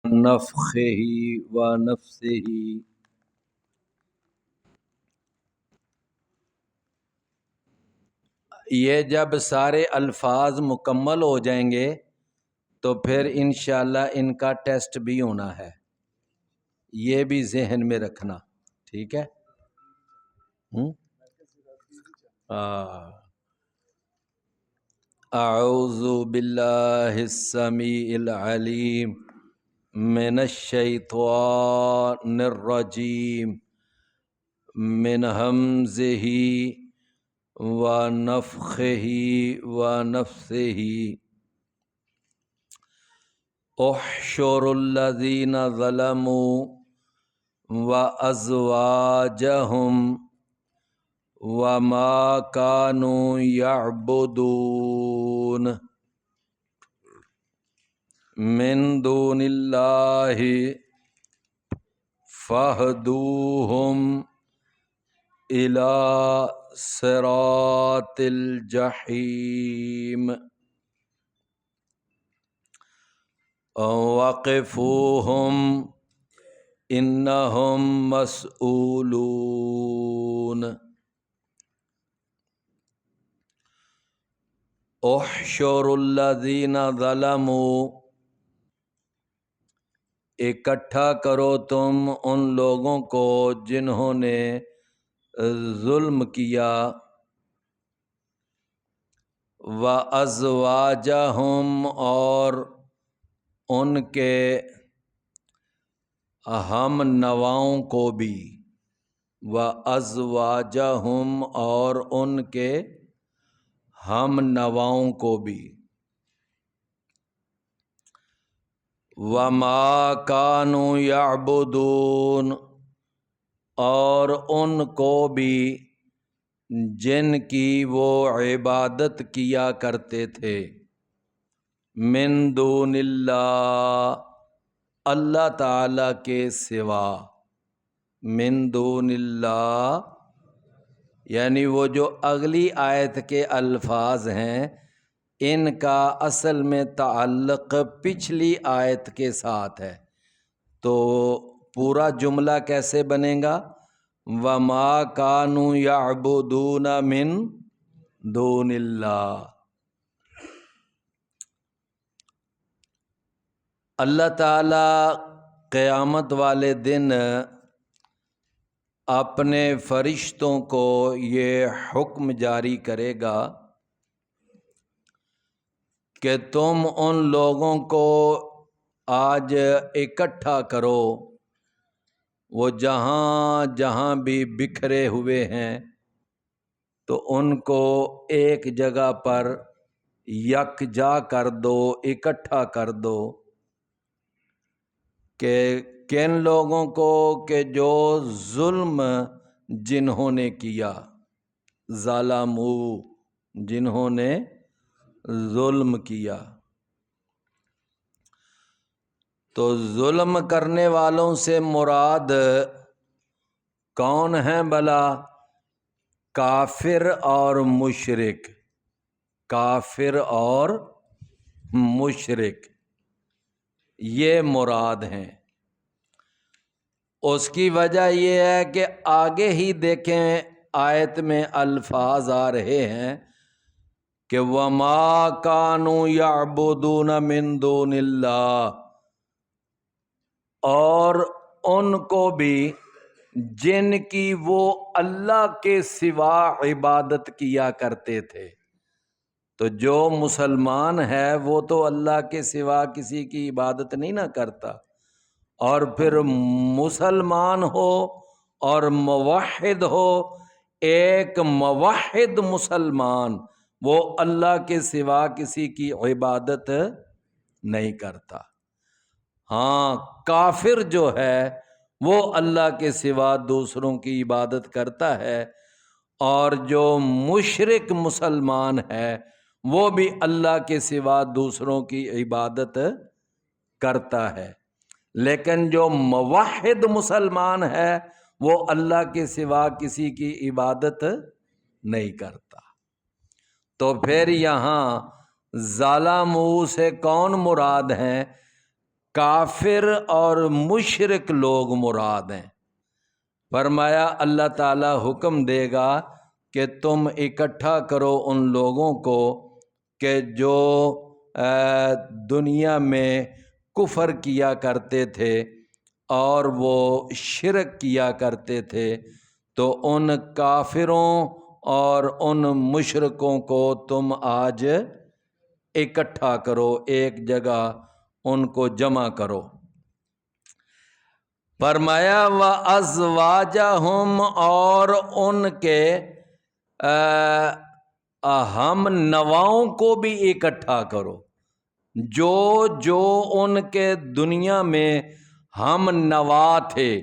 نفخه ونفسه۔ یہ جب سارے الفاظ مکمل ہو جائیں گے تو پھر انشاءاللہ ان کا ٹیسٹ بھی ہونا ہے، یہ بھی ذہن میں رکھنا، ٹھیک ہے؟ اعوذ باللہ السمیع العلیم من الشیطان الرجیم من ہمزہ ونفخہ ونفثہ۔ احشر الذین ظلموا وازواجہم وما كانوا يعبدون من دون اللہ فاہدوہم الى صراط الجحیم وقفوہم انہم مسئولون۔ احشر الذین ظلموا، اکٹھا کرو تم ان لوگوں کو جنہوں نے ظلم کیا، وازواجہم، اور ان کے ہم نواؤں کو بھی، وازواجہم، اور ان کے ہم نواؤں کو بھی، وما كانوا يعبدون، اور ان کو بھی جن کی وہ عبادت کیا کرتے تھے، من دون اللہ، اللہ تعالی کے سوا، من دون اللہ، یعنی وہ جو اگلی آیت کے الفاظ ہیں ان کا اصل میں تعلق پچھلی آیت کے ساتھ ہے، تو پورا جملہ کیسے بنے گا؟ وَمَا كَانُوا يَعْبُدُونَ مِن دُونِ اللَّهِ۔ اللہ تعالیٰ قیامت والے دن اپنے فرشتوں کو یہ حکم جاری کرے گا کہ تم ان لوگوں کو آج اکٹھا کرو، وہ جہاں جہاں بھی بکھرے ہوئے ہیں تو ان کو ایک جگہ پر یکجا کر دو، اکٹھا کر دو، کہ کن لوگوں کو؟ کہ جو ظلم جنہوں نے کیا، ظالموا، جنہوں نے ظلم کیا۔ تو ظلم کرنے والوں سے مراد کون ہیں بھلا؟ کافر اور مشرک، کافر اور مشرک، یہ مراد ہیں۔ اس کی وجہ یہ ہے کہ آگے ہی دیکھیں آیت میں الفاظ آ رہے ہیں کہ وَمَا كَانُوا يَعْبُدُونَ مِن دُونِ اللَّهِ، اور ان کو بھی جن کی وہ اللہ کے سوا عبادت کیا کرتے تھے۔ تو جو مسلمان ہے وہ تو اللہ کے سوا کسی کی عبادت نہیں نہ کرتا، اور پھر مسلمان ہو اور موحد ہو، ایک موحد مسلمان وہ اللہ کے سوا کسی کی عبادت نہیں کرتا۔ ہاں، کافر جو ہے وہ اللہ کے سوا دوسروں کی عبادت کرتا ہے، اور جو مشرک مسلمان ہے وہ بھی اللہ کے سوا دوسروں کی عبادت کرتا ہے، لیکن جو موحد مسلمان ہے وہ اللہ کے سوا کسی کی عبادت نہیں کرتا۔ تو پھر یہاں ظالموا سے کون مراد ہیں؟ کافر اور مشرک لوگ مراد ہیں۔ فرمایا اللہ تعالیٰ حکم دے گا کہ تم اکٹھا کرو ان لوگوں کو کہ جو دنیا میں کفر کیا کرتے تھے اور وہ شرک کیا کرتے تھے، تو ان کافروں اور ان مشرکوں کو تم آج اکٹھا کرو، ایک جگہ ان کو جمع کرو۔ فرمایا وَأَزْوَاجَهُمْ، اور ان کے ہم نواؤں کو بھی اکٹھا کرو، جو ان کے دنیا میں ہم نوا تھے،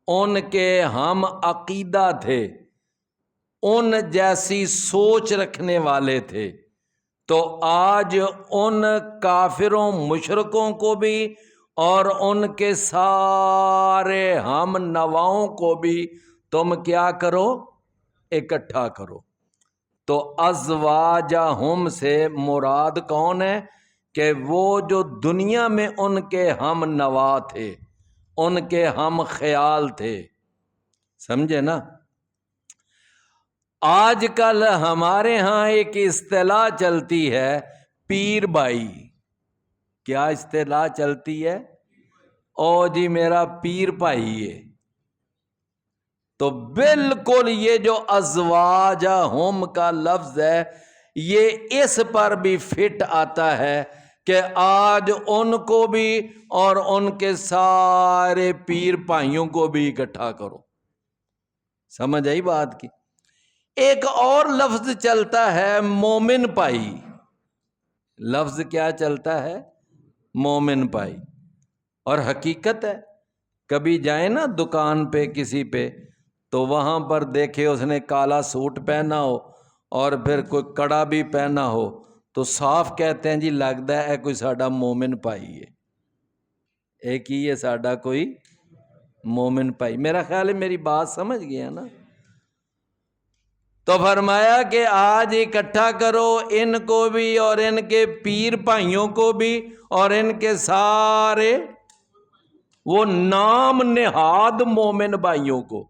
ان کے ہم عقیدہ تھے، ان جیسی سوچ رکھنے والے تھے، تو آج ان کافروں مشرکوں کو بھی اور ان کے سارے ہم نواؤں کو بھی تم کیا کرو؟ اکٹھا کرو۔ تو ازواجہم سے مراد کون ہے؟ کہ وہ جو دنیا میں ان کے ہم نوا تھے، ان کے ہم خیال تھے، سمجھے نا؟ آج کل ہمارے ہاں ایک اصطلاح چلتی ہے پیر بھائی۔ کیا اصطلاح چلتی ہے؟ او جی میرا پیر بھائی ہے۔ تو بالکل یہ جو ازواجہم کا لفظ ہے، یہ اس پر بھی فٹ آتا ہے کہ آج ان کو بھی اور ان کے سارے پیر بھائیوں کو بھی اکٹھا کرو۔ سمجھ آئی بات کی؟ ایک اور لفظ چلتا ہے مومن بھائی۔ لفظ کیا چلتا ہے؟ مومن بھائی۔ اور حقیقت ہے، کبھی جائیں نا دکان پہ کسی پہ، تو وہاں پر دیکھے اس نے کالا سوٹ پہنا ہو اور پھر کوئی کڑا بھی پہنا ہو، تو صاف کہتے ہیں جی لگتا ہے کوئی ساڈا مومن بھائی ہے، ایک ہی ہے ساڈا کوئی مومن بھائی۔ میرا خیال ہے میری بات سمجھ گیا نا؟ تو فرمایا کہ آج اکٹھا کرو ان کو بھی اور ان کے پیر بھائیوں کو بھی اور ان کے سارے وہ نام نہاد مومن بھائیوں کو۔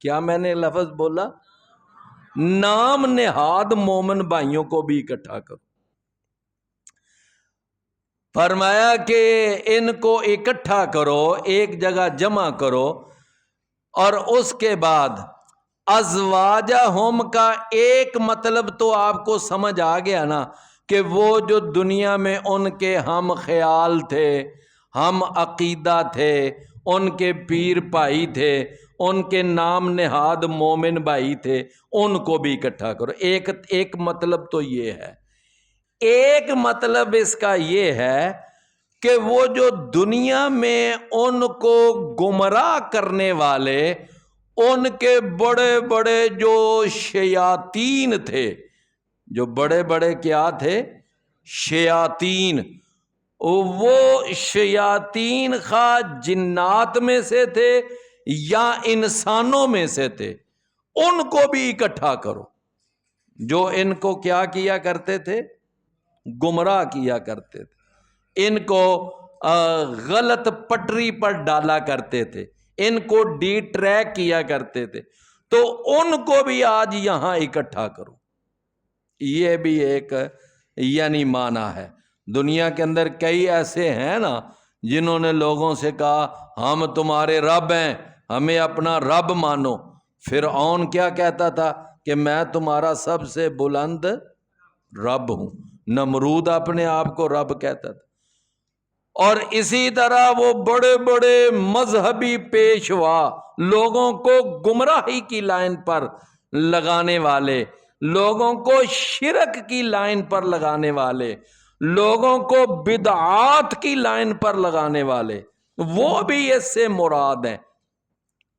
کیا میں نے لفظ بولا؟ نام نہاد مومن بھائیوں کو بھی اکٹھا کرو۔ فرمایا کہ ان کو اکٹھا کرو، ایک جگہ جمع کرو، اور اس کے بعد ازواجہم کا ایک مطلب تو آپ کو سمجھ آ گیا نا، کہ وہ جو دنیا میں ان کے ہم خیال تھے، ہم عقیدہ تھے، ان کے پیر بھائی تھے، ان کے نام نہاد مومن بھائی تھے، ان کو بھی اکٹھا کرو۔ ایک مطلب تو یہ ہے۔ ایک مطلب اس کا یہ ہے کہ وہ جو دنیا میں ان کو گمراہ کرنے والے، ان کے بڑے بڑے جو شیاطین تھے، جو بڑے بڑے کیا تھے؟ شیاطین۔ وہ شیاطین خواہ جنات میں سے تھے یا انسانوں میں سے تھے، ان کو بھی اکٹھا کرو، جو ان کو کیا کیا کرتے تھے؟ گمراہ کیا کرتے تھے، ان کو غلط پٹری پر ڈالا کرتے تھے، ان کو ڈی ٹریک کیا کرتے تھے، تو ان کو بھی آج یہاں اکٹھا کرو۔ یہ بھی ایک یعنی معنی ہے۔ دنیا کے اندر کئی ایسے ہیں نا جنہوں نے لوگوں سے کہا ہم تمہارے رب ہیں، ہمیں اپنا رب مانو۔ فرعون کیا کہتا تھا؟ کہ میں تمہارا سب سے بلند رب ہوں۔ نمرود اپنے آپ کو رب کہتا تھا۔ اور اسی طرح وہ بڑے بڑے مذہبی پیشوا، لوگوں کو گمراہی کی لائن پر لگانے والے، لوگوں کو شرک کی لائن پر لگانے والے، لوگوں کو بدعات کی لائن پر لگانے والے، وہ بھی اس سے مراد ہیں۔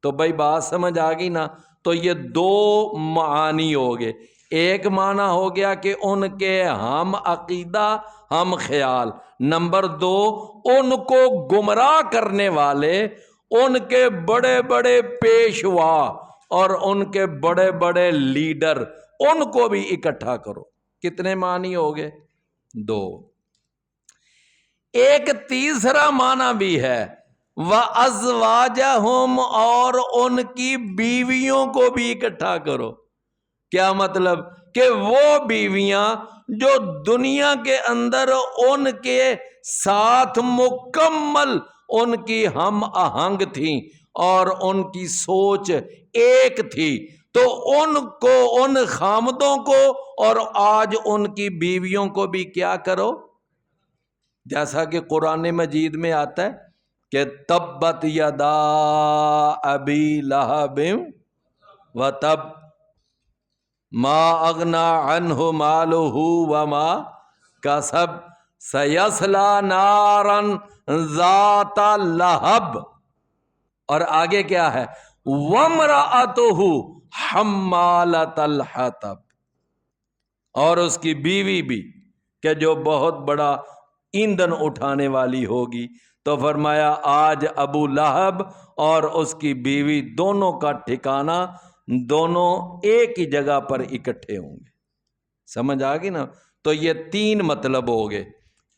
تو بھائی بات سمجھ آ گئی نا؟ تو یہ دو معانی ہو گئے۔ ایک معنی ہو گیا کہ ان کے ہم عقیدہ، ہم خیال۔ نمبر دو، ان کو گمراہ کرنے والے، ان کے بڑے بڑے پیشوا اور ان کے بڑے بڑے لیڈر، ان کو بھی اکٹھا کرو۔ کتنے معنی ہو گئے؟ دو۔ ایک تیسرا معنی بھی ہے وَأَزْوَاجَهُمْ، اور ان کی بیویوں کو بھی اکٹھا کرو۔ کیا مطلب؟ کہ وہ بیویاں جو دنیا کے اندر ان کے ساتھ مکمل ان کی ہم آہنگ تھیں اور ان کی سوچ ایک تھی، تو ان کو، ان خامدوں کو اور آج ان کی بیویوں کو بھی کیا کرو؟ جیسا کہ قرآن مجید میں آتا ہے کہ تبت یدا ابی لہب وتب ما اغنا عنہ مالہ وما کسب سیصلی نارا ذات لہب، اور آگے کیا ہے؟ وامرأتہ حمالۃ الحطب، اور اس کی بیوی بھی کہ جو بہت بڑا ایندھن اٹھانے والی ہوگی۔ تو فرمایا آج ابو لہب اور اس کی بیوی دونوں کا ٹھکانہ دونوں ایک ہی جگہ پر اکٹھے ہوں گے۔ سمجھ آ گئی نا؟ تو یہ تین مطلب ہو گئے۔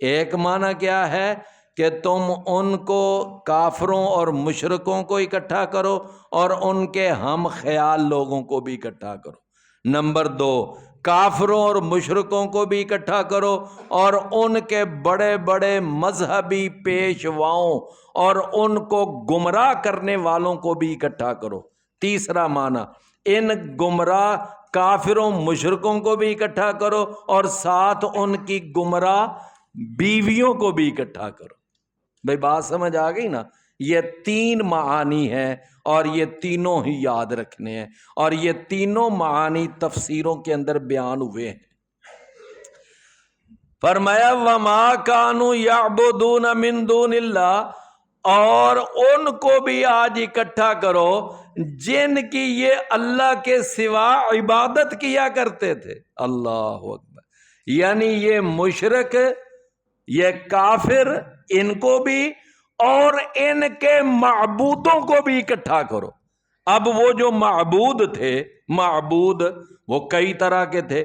ایک معنی کیا ہے کہ تم ان کو، کافروں اور مشرکوں کو اکٹھا کرو اور ان کے ہم خیال لوگوں کو بھی اکٹھا کرو۔ نمبر دو، کافروں اور مشرکوں کو بھی اکٹھا کرو اور ان کے بڑے بڑے مذہبی پیشواؤں اور ان کو گمراہ کرنے والوں کو بھی اکٹھا کرو۔ تیسرا معنی، ان گمراہ کافروں مشرکوں کو بھی اکٹھا کرو اور ساتھ ان کی گمراہ بیویوں کو بھی اکٹھا کرو۔ بھئی بات سمجھ آ گئی نا؟ یہ تین معانی ہیں اور یہ تینوں ہی یاد رکھنے ہیں، اور یہ تینوں معانی تفسیروں کے اندر بیان ہوئے ہیں۔ فرمایا وَمَا كَانُوا يَعْبُدُونَ مِن دُونِ اللَّهِ، اور ان کو بھی آج اکٹھا کرو جن کی یہ اللہ کے سوا عبادت کیا کرتے تھے۔ اللہ اکبر! یعنی یہ مشرک، یہ کافر، ان کو بھی اور ان کے معبودوں کو بھی اکٹھا کرو۔ اب وہ جو معبود تھے، معبود وہ کئی طرح کے تھے۔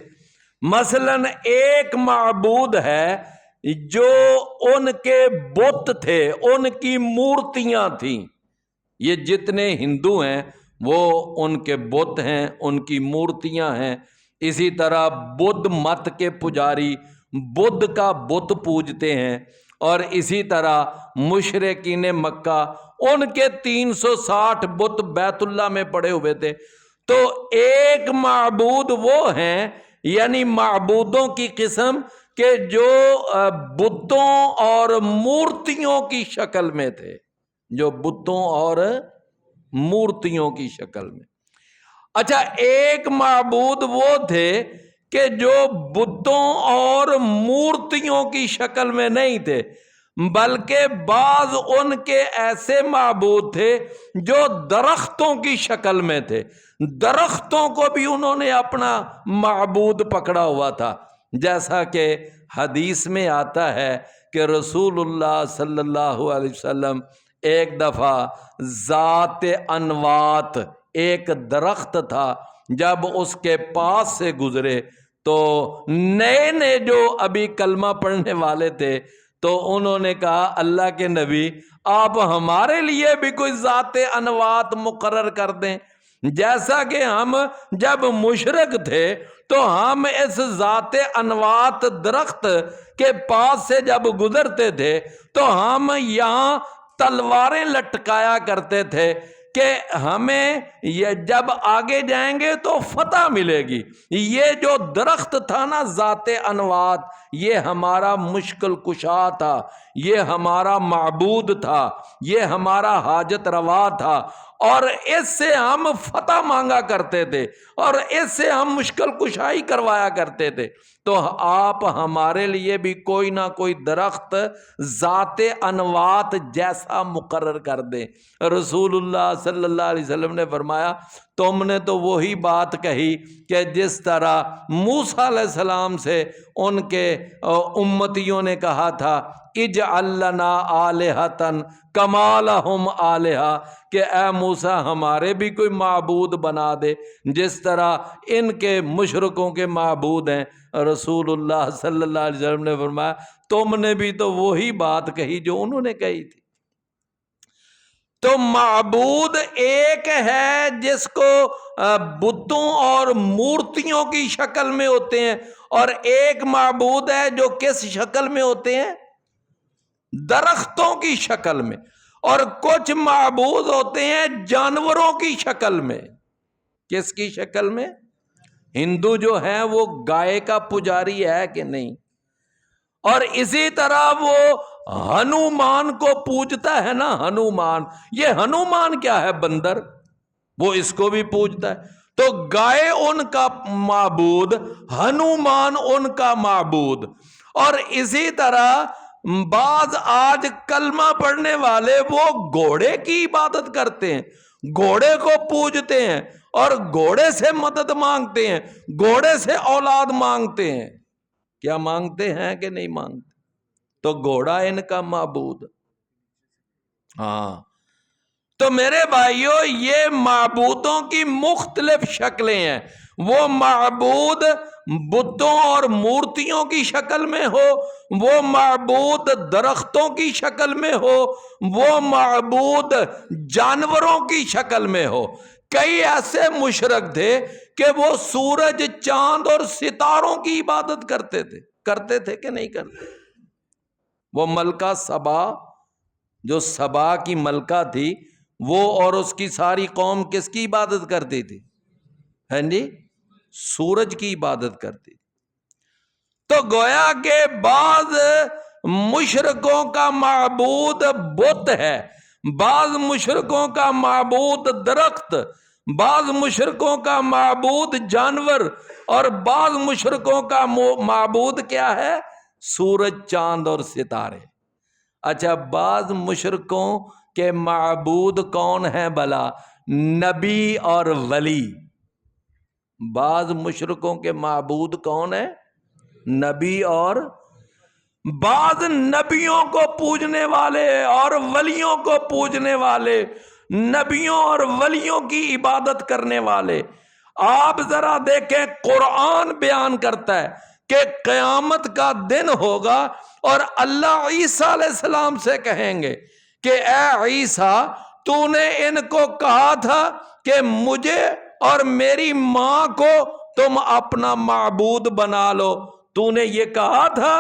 مثلا ایک معبود ہے جو ان کے بت تھے، ان کی مورتیاں تھیں۔ یہ جتنے ہندو ہیں وہ ان کے بت ہیں، ان کی مورتیاں ہیں۔ اسی طرح بدھ مت کے پجاری بدھ کا بت پوجتے ہیں، اور اسی طرح مشرکین مکہ ان کے 360 بت بیت اللہ میں پڑے ہوئے تھے۔ تو ایک معبود وہ ہیں، یعنی معبودوں کی قسم کہ جو بتوں اور مورتیوں کی شکل میں تھے، جو بتوں اور مورتیوں کی شکل میں۔ اچھا، ایک معبود وہ تھے کہ جو بتوں اور مورتیوں کی شکل میں نہیں تھے، بلکہ بعض ان کے ایسے معبود تھے جو درختوں کی شکل میں تھے۔ درختوں کو بھی انہوں نے اپنا معبود پکڑا ہوا تھا، جیسا کہ حدیث میں آتا ہے کہ رسول اللہ صلی اللہ علیہ وسلم ایک دفعہ ذات انوات، ایک درخت تھا، جب اس کے پاس سے گزرے تو نئے نئے جو ابھی کلمہ پڑھنے والے تھے تو انہوں نے کہا اللہ کے نبی آپ ہمارے لیے بھی کوئی ذات انوات مقرر کر دیں، جیسا کہ ہم جب مشرک تھے تو ہم اس ذات انوات درخت کے پاس سے جب گزرتے تھے تو ہم یہاں تلواریں لٹکایا کرتے تھے کہ ہمیں یہ جب آگے جائیں گے تو فتح ملے گی۔ یہ جو درخت تھا نا ذات انوات، یہ ہمارا مشکل کشا تھا، یہ ہمارا معبود تھا، یہ ہمارا حاجت روا تھا، اور اس سے ہم فتح مانگا کرتے تھے اور اس سے ہم مشکل کشائی کروایا کرتے تھے۔ تو آپ ہمارے لیے بھی کوئی نہ کوئی درخت ذات انوات جیسا مقرر کر دیں۔ رسول اللہ صلی اللہ علیہ وسلم نے فرمایا تم نے تو وہی بات کہی کہ جس طرح موسیٰ علیہ السلام سے ان کے امتیوں نے کہا تھا اجعل لنا آلہۃ کما لہم آلہہ، کہ اے موسیٰ ہمارے بھی کوئی معبود بنا دے جس طرح ان کے مشرکوں کے معبود ہیں۔ رسول اللہ صلی اللہ علیہ وسلم نے فرمایا تم نے بھی تو وہی بات کہی جو انہوں نے کہی تھی۔ تو معبود ایک ہے جس کو بتوں اور مورتیوں کی شکل میں ہوتے ہیں، اور ایک معبود ہے جو کس شکل میں ہوتے ہیں؟ درختوں کی شکل میں، اور کچھ معبود ہوتے ہیں جانوروں کی شکل میں۔ کس کی شکل میں؟ ہندو جو ہے وہ گائے کا پجاری ہے کہ نہیں، اور اسی طرح وہ ہنومان کو پوجتا ہے نا۔ ہنومان، یہ ہنومان کیا ہے؟ بندر، وہ اس کو بھی پوجتا ہے۔ تو گائے ان کا معبود، ہنومان ان کا معبود۔ اور اسی طرح بعض آج کلمہ پڑھنے والے وہ گھوڑے کی عبادت کرتے ہیں، گھوڑے کو پوجتے ہیں اور گھوڑے سے مدد مانگتے ہیں، گھوڑے سے اولاد مانگتے ہیں۔ کیا مانگتے ہیں کہ نہیں مانگتے؟ تو گھوڑا ان کا معبود۔ ہاں، تو میرے بھائیوں یہ معبودوں کی مختلف شکلیں ہیں۔ وہ معبود بتوں اور مورتیوں کی شکل میں ہو، وہ معبود درختوں کی شکل میں ہو، وہ معبود جانوروں کی شکل میں ہو۔ کئی ایسے مشرک تھے کہ وہ سورج، چاند اور ستاروں کی عبادت کرتے تھے کہ نہیں کرتے؟ وہ ملکہ سبا، جو سبا کی ملکہ تھی، وہ اور اس کی ساری قوم کس کی عبادت کرتی تھی؟ ہاں جی، سورج کی عبادت کرتی تھی۔ تو گویا کہ بعض مشرکوں کا معبود بت ہے، بعض مشرکوں کا معبود درخت، بعض مشرکوں کا معبود جانور، اور بعض مشرکوں کا معبود کیا ہے؟ سورج، چاند اور ستارے۔ اچھا، بعض مشرکوں کے معبود کون ہیں بھلا؟ نبی اور ولی۔ بعض مشرکوں کے معبود کون ہیں؟ نبی، اور بعض نبیوں کو پوجنے والے اور ولیوں کو پوجنے والے، نبیوں اور ولیوں کی عبادت کرنے والے۔ آپ ذرا دیکھیں، قرآن بیان کرتا ہے کہ قیامت کا دن ہوگا اور اللہ عیسیٰ علیہ السلام سے کہیں گے کہ اے عیسیٰ، تو نے ان کو کہا تھا کہ مجھے اور میری ماں کو تم اپنا معبود بنا لو، تو نے یہ کہا تھا؟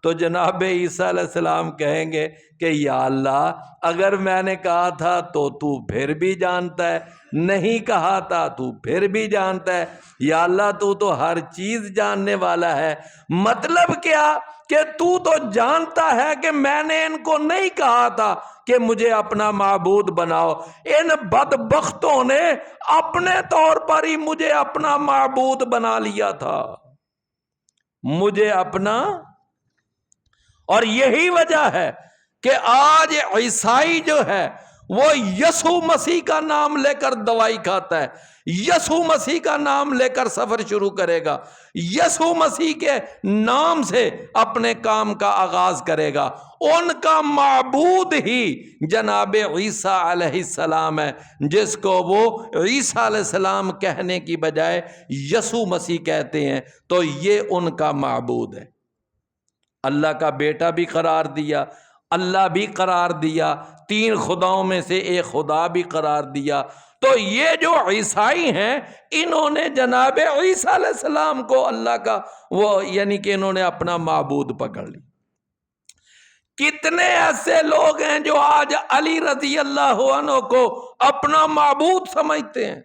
تو جناب عیسیٰ علیہ السلام کہیں گے کہ یا اللہ، اگر میں نے کہا تھا تو پھر بھی جانتا ہے، نہیں کہا تھا تو پھر بھی جانتا ہے، یا اللہ تو ہر چیز جاننے والا ہے۔ مطلب کیا؟ کہ تو جانتا ہے کہ میں نے ان کو نہیں کہا تھا کہ مجھے اپنا معبود بناؤ، ان بدبختوں نے اپنے طور پر ہی مجھے اپنا معبود بنا لیا تھا، مجھے اپنا۔ اور یہی وجہ ہے کہ آج عیسائی جو ہے وہ یسوع مسیح کا نام لے کر دوائی کھاتا ہے، یسوع مسیح کا نام لے کر سفر شروع کرے گا، یسوع مسیح کے نام سے اپنے کام کا آغاز کرے گا۔ ان کا معبود ہی جناب عیسیٰ علیہ السلام ہے، جس کو وہ عیسیٰ علیہ السلام کہنے کی بجائے یسوع مسیح کہتے ہیں۔ تو یہ ان کا معبود ہے۔ اللہ کا بیٹا بھی قرار دیا، اللہ بھی قرار دیا، تین خداؤں میں سے ایک خدا بھی قرار دیا۔ تو یہ جو عیسائی ہیں، انہوں نے جناب عیسیٰ علیہ السلام کو اللہ کا یعنی کہ انہوں نے اپنا معبود پکڑ لی۔ کتنے ایسے لوگ ہیں جو آج علی رضی اللہ عنہ کو اپنا معبود سمجھتے ہیں،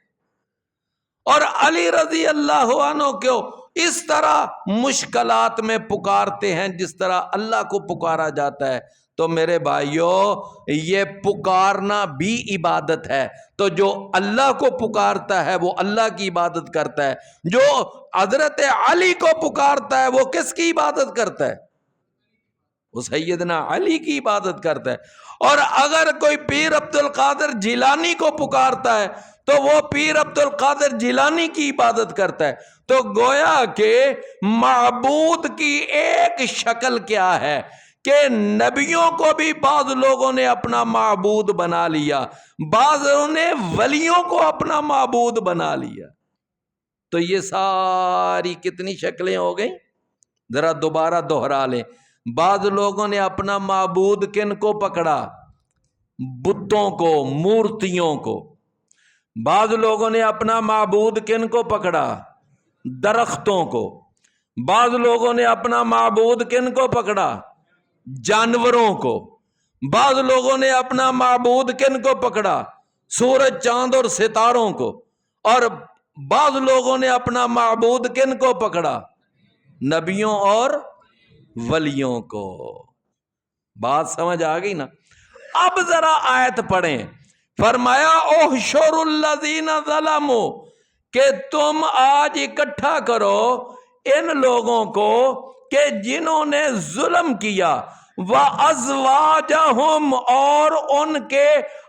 اور علی رضی اللہ عنہ کو اس طرح مشکلات میں پکارتے ہیں جس طرح اللہ کو پکارا جاتا ہے۔ تو میرے بھائیوں، یہ پکارنا بھی عبادت ہے۔ تو جو اللہ کو پکارتا ہے وہ اللہ کی عبادت کرتا ہے، جو حضرت علی کو پکارتا ہے وہ کس کی عبادت کرتا ہے؟ وہ سیدنا علی کی عبادت کرتا ہے۔ اور اگر کوئی پیر عبد القادر جیلانی کو پکارتا ہے تو وہ پیر عبد القادر جیلانی کی عبادت کرتا ہے۔ تو گویا کہ معبود کی ایک شکل کیا ہے کہ نبیوں کو بھی بعض لوگوں نے اپنا معبود بنا لیا، بعضوں نے ولیوں کو اپنا معبود بنا لیا۔ تو یہ ساری کتنی شکلیں ہو گئیں؟ ذرا دوبارہ دوہرا لیں۔ بعض لوگوں نے اپنا معبود کن کو پکڑا؟ بتوں کو، مورتیوں کو۔ بعض لوگوں نے اپنا معبود کن کو پکڑا؟ درختوں کو۔ بعض لوگوں نے اپنا معبود کن کو پکڑا؟ جانوروں کو۔ بعض لوگوں نے اپنا معبود کن کو پکڑا؟ سورج، چاند اور ستاروں کو۔ اور بعض لوگوں نے اپنا معبود کن کو پکڑا؟ نبیوں اور ولیوں کو۔ بات سمجھ آ گئی نا؟ اب ذرا آیت پڑھیں۔ فرمایا احشر الذین ظلموا، کہ تم آج اکٹھا کرو ان لوگوں کو کہ جنہوں نے ظلم کیا، وَأَزْوَاجَهُمْ، اور ان کے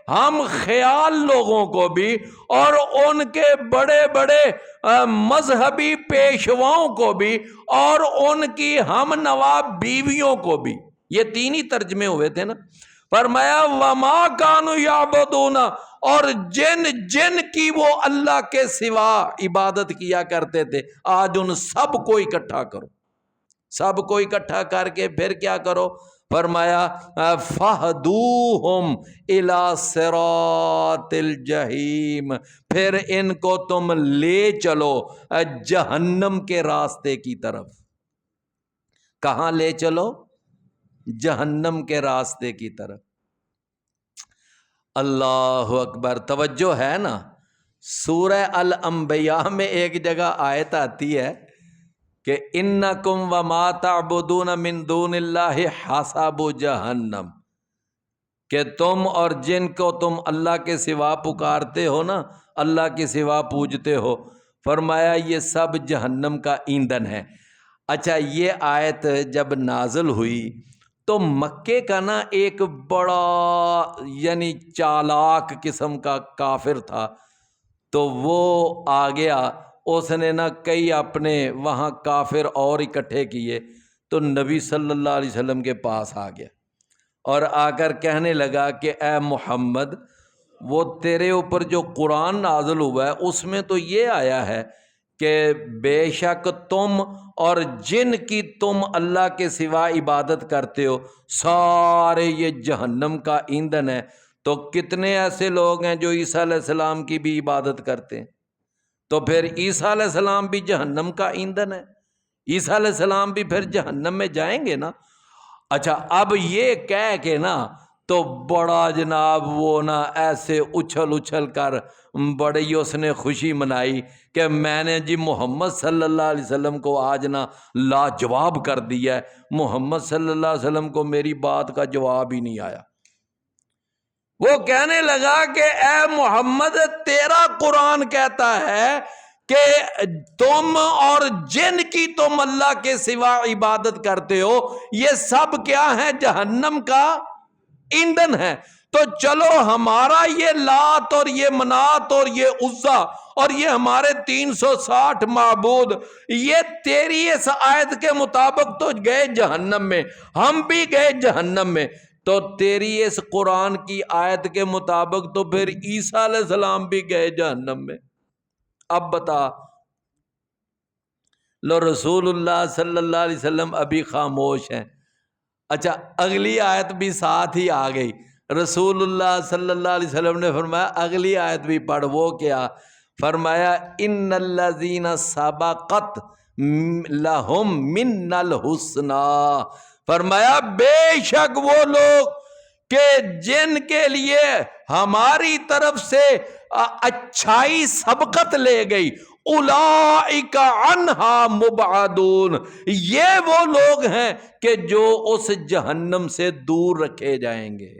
ہم خیال لوگوں کو بھی، اور ان کے بڑے بڑے مذہبی پیشواؤں کو بھی، اور ان کی ہم نوا بیویوں کو بھی۔ یہ تین ہی ترجمے ہوئے تھے نا۔ فرمایا وَمَا كَانُوا يَعْبُدُونَ، اور جن کی وہ اللہ کے سوا عبادت کیا کرتے تھے، آج ان سب کو اکٹھا کرو۔ سب کو اکٹھا کر کے پھر کیا کرو؟ فرمایا فَهْدُوهُمْ إِلَى صِرَاطِ الْجَحِيمِ، پھر ان کو تم لے چلو جہنم کے راستے کی طرف۔ کہاں لے چلو؟ جہنم کے راستے کی طرف۔ اللہ اکبر، توجہ ہے نا؟ سورہ الانبیاء میں ایک جگہ آیت آتی ہے کہ انکم وما تعبدون من دون اللہ حسب جہنم، کہ تم اور جن کو تم اللہ کے سوا پکارتے ہو نا، اللہ کے سوا پوجتے ہو، فرمایا یہ سب جہنم کا ایندھن ہے۔ اچھا، یہ آیت جب نازل ہوئی تو مکے کا نا ایک بڑا یعنی چالاک قسم کا کافر تھا، تو وہ آ گیا، اس نے نا کئی اپنے وہاں کافر اور اکٹھے کیے، تو نبی صلی اللہ علیہ وسلم کے پاس آ گیا اور آ کر کہنے لگا کہ اے محمد، وہ تیرے اوپر جو قرآن نازل ہوا ہے اس میں تو یہ آیا ہے کہ بے شک تم اور جن کی تم اللہ کے سوا عبادت کرتے ہو سارے یہ جہنم کا ایندھن ہے۔ تو کتنے ایسے لوگ ہیں جو عیسیٰ علیہ السلام کی بھی عبادت کرتے ہیں؟ تو پھر عیسیٰ علیہ السلام بھی جہنم کا ایندھن ہے، عیسیٰ علیہ السلام بھی پھر جہنم میں جائیں گے نا۔ اچھا، اب یہ کہہ کے نا تو بڑا جناب وہ نا ایسے اچھل کر بڑی اس نے خوشی منائی کہ میں نے جی محمد صلی اللہ علیہ وسلم کو آج نا لاجواب کر دیا ہے، محمد صلی اللہ علیہ وسلم کو میری بات کا جواب ہی نہیں آیا۔ وہ کہنے لگا کہ اے محمد، تیرا قرآن کہتا ہے کہ تم اور جن کی تم اللہ کے سوا عبادت کرتے ہو یہ سب کیا ہے؟ جہنم کا ایندھن ہے۔ تو چلو ہمارا یہ لات اور یہ منات اور یہ عزا اور یہ ہمارے 360 معبود، یہ تیری اس آیت کے مطابق تو گئے جہنم میں، ہم بھی گئے جہنم میں، تو تیری اس قرآن کی آیت کے مطابق تو پھر عیسیٰ علیہ السلام بھی گئے جہنم میں۔ اب بتا لو، رسول اللہ صلی اللہ علیہ وسلم ابھی خاموش ہیں۔ اچھا، اگلی آیت بھی ساتھ ہی آ گئی، رسول اللہ صلی اللہ علیہ وسلم نے فرمایا اگلی آیت بھی پڑھ۔ وہ کیا فرمایا؟ ان الذین سبقت لہم من الحسنی، فرمایا بے شک وہ لوگ کہ جن کے لیے ہماری طرف سے اچھائی سبقت لے گئی، اولئک عنہا مبعدون، یہ وہ لوگ ہیں کہ جو اس جہنم سے دور رکھے جائیں گے۔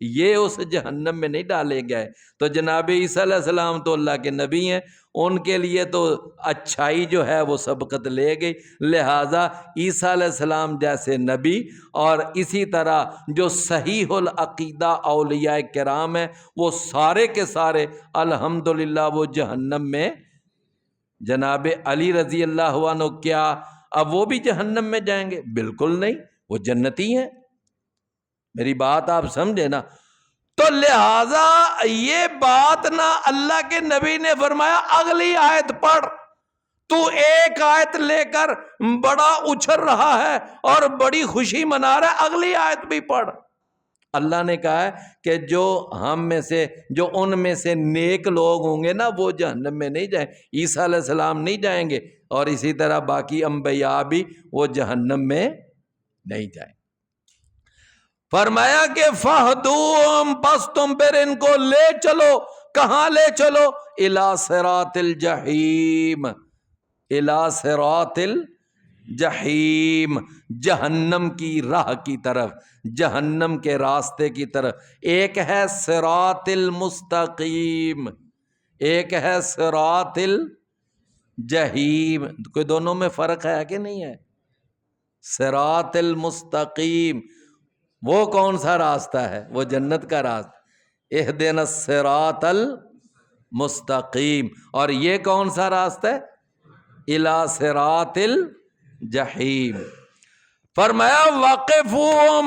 یہ اس جہنم میں نہیں ڈالے گئے۔ تو جناب عیسیٰ علیہ السلام تو اللہ کے نبی ہیں، ان کے لیے تو اچھائی جو ہے وہ سبقت لے گئی، لہٰذا عیسیٰ علیہ السلام جیسے نبی اور اسی طرح جو صحیح العقیدہ اولیاء کرام ہیں وہ سارے کے سارے الحمدللہ وہ جہنم میں، جناب علی رضی اللہ عنہ کیا اب وہ بھی جہنم میں جائیں گے؟ بالکل نہیں، وہ جنتی ہیں۔ میری بات آپ سمجھے نا؟ تو لہذا یہ بات نہ اللہ کے نبی نے فرمایا اگلی آیت پڑھ، تو ایک آیت لے کر بڑا اچھل رہا ہے اور بڑی خوشی منا رہا ہے، اگلی آیت بھی پڑھ۔ اللہ نے کہا ہے کہ جو ہم میں سے، جو ان میں سے نیک لوگ ہوں گے نا وہ جہنم میں نہیں جائیں، عیسیٰ علیہ السلام نہیں جائیں گے، اور اسی طرح باقی انبیاء بھی وہ جہنم میں نہیں جائیں۔ فرمایا کہ فَهْدُوهُمْ، پس تم پھر ان کو لے چلو، کہاں لے چلو؟ اِلَى صِرَاطِ الْجَحِيمِ، اِلَى صِرَاطِ الْجَحِيمِ، جہنم کی راہ کی طرف، جہنم کے راستے کی طرف۔ ایک ہے صراط المستقیم، ایک ہے صراط الجحیم، کوئی دونوں میں فرق ہے کہ نہیں ہے؟ صراط المستقیم وہ کون سا راستہ ہے؟ وہ جنت کا راستہ، اہدنا الصراط المستقیم، اور یہ کون سا راستہ ہے؟ الی صراط الجحیم۔ فرمایا وقفوہم،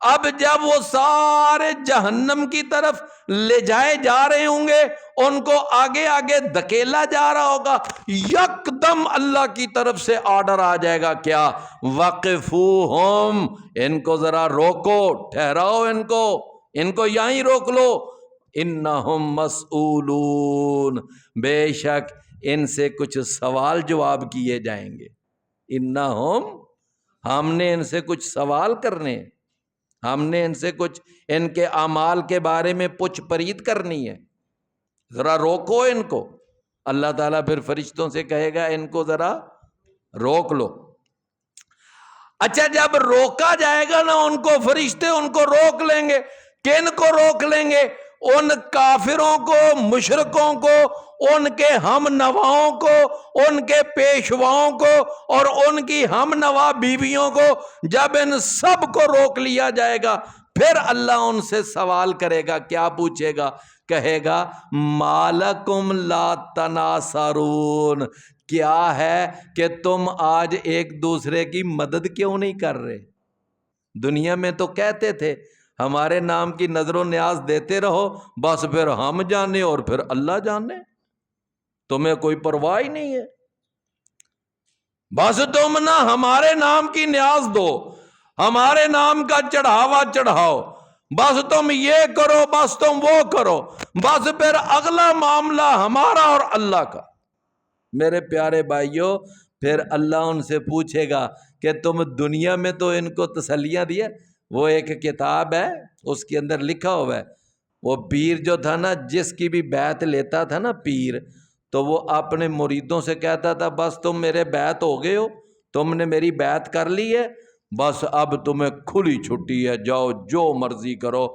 اب جب وہ سارے جہنم کی طرف لے جائے جا رہے ہوں گے، ان کو آگے آگے دھکیلا جا رہا ہوگا، یکدم اللہ کی طرف سے آرڈر آ جائے گا، کیا؟ وقفوہم، ان کو ذرا روکو، ٹھہراؤ، ان کو یہیں روک لو، انہم مسئولون، بے شک ان سے کچھ سوال جواب کیے جائیں گے۔ انہم، ہم نے ان سے کچھ سوال کرنے، ہم نے ان سے کچھ ان کے اعمال کے بارے میں پوچھ پرید کرنی ہے، ذرا روکو ان کو۔ اللہ تعالیٰ پھر فرشتوں سے کہے گا ان کو ذرا روک لو۔ اچھا جب روکا جائے گا نا ان کو، فرشتے ان کو روک لیں گے، کن کو روک لیں گے؟ ان کافروں کو، مشرکوں کو، ان کے ہم نواؤں کو، ان کے پیشواؤں کو، اور ان کی ہم نوا بیویوں کو۔ جب ان سب کو روک لیا جائے گا پھر اللہ ان سے سوال کرے گا، کیا پوچھے گا؟ کہے گا مالکم لا تناصرون، کیا ہے کہ تم آج ایک دوسرے کی مدد کیوں نہیں کر رہے؟ دنیا میں تو کہتے تھے ہمارے نام کی نظر و نیاز دیتے رہو، بس پھر ہم جانے اور پھر اللہ جانے، تمہیں کوئی پرواہ ہی نہیں ہے، بس تم نہ ہمارے نام کی نیاز دو، ہمارے نام کا چڑھاوا چڑھاؤ، بس تم یہ کرو، بس تم وہ کرو، بس پھر اگلا معاملہ ہمارا اور اللہ کا۔ میرے پیارے بھائیوں، پھر اللہ ان سے پوچھے گا کہ تم دنیا میں تو ان کو تسلیاں دیا۔ وہ ایک کتاب ہے، اس کے اندر لکھا ہوا ہے، وہ پیر جو تھا نا، جس کی بھی بیعت لیتا تھا نا پیر، تو وہ اپنے مریدوں سے کہتا تھا بس تم میرے بیعت ہو گئے ہو، تم نے میری بیعت کر لی ہے، بس اب تمہیں کھلی چھٹی ہے، جاؤ جو مرضی کرو،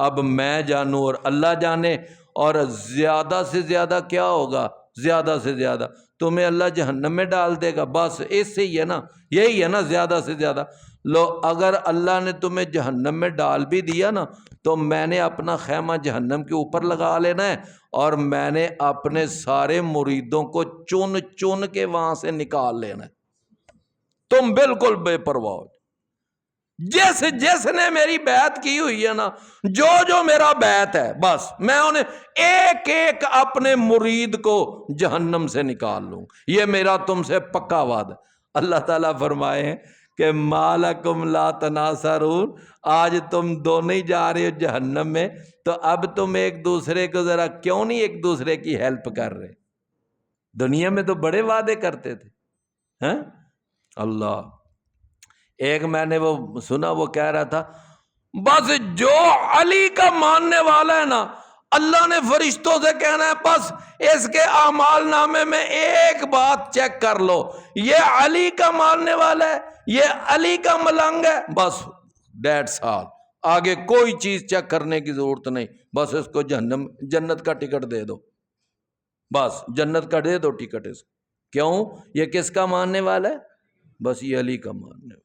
اب میں جانوں اور اللہ جانے۔ اور زیادہ سے زیادہ کیا ہوگا؟ زیادہ سے زیادہ تمہیں اللہ جہنم میں ڈال دے گا، بس اس سے ہی ہے نا، یہی ہے نا زیادہ سے زیادہ۔ لو اگر اللہ نے تمہیں جہنم میں ڈال بھی دیا نا تو میں نے اپنا خیمہ جہنم کے اوپر لگا لینا ہے، اور میں نے اپنے سارے مریدوں کو چن چن کے وہاں سے نکال لینا ہے، تم بالکل بے پرواہ ہو۔ جس نے میری بیعت کی ہوئی ہے نا، جو میرا بیعت ہے، بس میں انہیں ایک ایک اپنے مرید کو جہنم سے نکال لوں، یہ میرا تم سے پکا وعدہ۔ اللہ تعالیٰ فرمائے ہیں کہ مالکم لا تناصرون، آج تم دونوں ہی جا رہے ہو جہنم میں، تو اب تم ایک دوسرے کو ذرا کیوں نہیں ایک دوسرے کی ہیلپ کر رہے؟ دنیا میں تو بڑے وعدے کرتے تھے، ہاں اللہ۔ ایک میں نے وہ سنا، وہ کہہ رہا تھا بس جو علی کا ماننے والا ہے نا، اللہ نے فرشتوں سے کہنا ہے بس اس کے اعمال نامے میں ایک بات چیک کر لو، یہ علی کا ماننے والا ہے، یہ علی کا ملنگ ہے، بس دیٹس آل، آگے کوئی چیز چیک کرنے کی ضرورت نہیں، بس اس کو جنت کا ٹکٹ دے دو، بس جنت کا دے دو ٹکٹ اس کو۔ کیوں؟ یہ کس کا ماننے والا ہے؟ بس یہ علی کا ماننے والا۔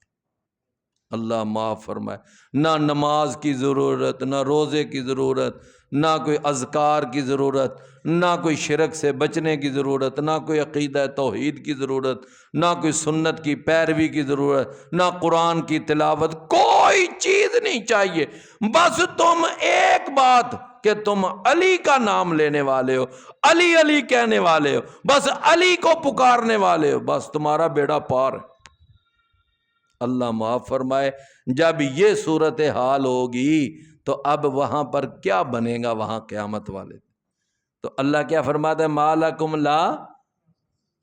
اللہ معاف فرمائے، نہ نماز کی ضرورت، نہ روزے کی ضرورت، نہ کوئی اذکار کی ضرورت، نہ کوئی شرک سے بچنے کی ضرورت، نہ کوئی عقیدہ توحید کی ضرورت، نہ کوئی سنت کی پیروی کی ضرورت، نہ قرآن کی تلاوت، کوئی چیز نہیں چاہیے۔ بس تم ایک بات کہ تم علی کا نام لینے والے ہو، علی علی کہنے والے ہو، بس علی کو پکارنے والے ہو، بس تمہارا بیڑا پار ہے۔ اللہ معاف فرمائے، جب یہ صورتحال ہوگی تو اب وہاں پر کیا بنے گا؟ وہاں قیامت والے تو اللہ کیا فرماتا ہے؟ مالکم لا،